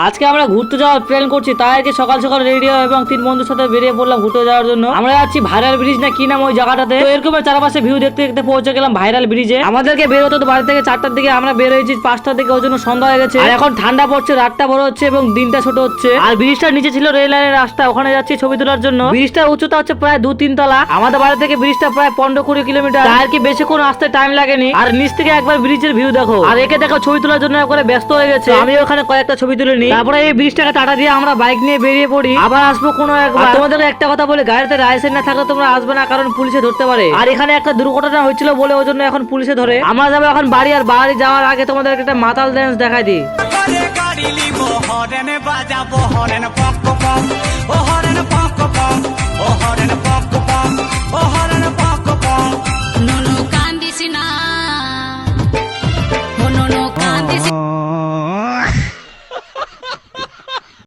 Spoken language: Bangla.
আজকে আমরা ঘুরতে যাওয়ার প্ল্যান করছি, তাই আজকে সকাল সকাল রেডি এবং 3 বন্ধুর সাথে বেরিয়ে পড়লাম ঘুরতে যাওয়ার জন্য। আমরা যাচ্ছি ভাইরাল ব্রিজ না কি নাম ওই জায়গাটাতে। তো এরকম চারপাশে ভিউ দেখতে দেখতে পৌঁছে গেলাম ভাইরাল ব্রিজে। আমাদেরকে বের হতে তো বাড়ি থেকে 4টার দিকে, আমরা বের হয়েছি 5টার দিকে, ওই জন্য সন্ধ্যা হয়ে গেছে। আর এখন ঠান্ডা পড়ছে, রাতটা বড় হচ্ছে এবং দিনটা ছোট হচ্ছে। আর ব্রিজটার নিচে ছিল রেল লাইনের রাস্তা, ওখানে যাচ্ছি ছবি তোলার জন্য। ব্রিজটার উচ্চতা হচ্ছে প্রায় 2-3 তলা। আমাদের বাড়ি থেকে ব্রিজটা প্রায় 15-20 কিলোমিটার, আর কি বেশিক্ষণ আসতে টাইম লাগেনি। আর নিচ থেকে একবার ব্রিজের ভিউ দেখো, আর একে দেখো ছবি তোলার জন্য একবারে ব্যস্ত হয়ে গেছে। আমি ওখানে কয়েকটা ছবি তুলে নিই, তারপরে এই ব্রিজটাকে টাটা দিয়ে আমরা বাইক নিয়ে বেরিয়ে পড়ি। আবার আসবো কোনো একবার। তোমাদেরকে একটা কথা বলে, গাড়িতে লাইসেন্স না থাকলে তোমরা আসবে না, কারণ পুলিশে ধরতে পারে। আর এখানে একটা দুর্ঘটনা হয়েছিল বলে ওই জন্য এখন পুলিশে ধরে। আমরা যাবো এখন বাড়ি, আর বাড়ি যাওয়ার আগে তোমাদেরকে একটা মাতাল ড্যান্স দেখাই দিই। গাড়ি লিব হরেন বাজাবো হরেন পক পক ও হরেন পক পক ও হরেন পক পক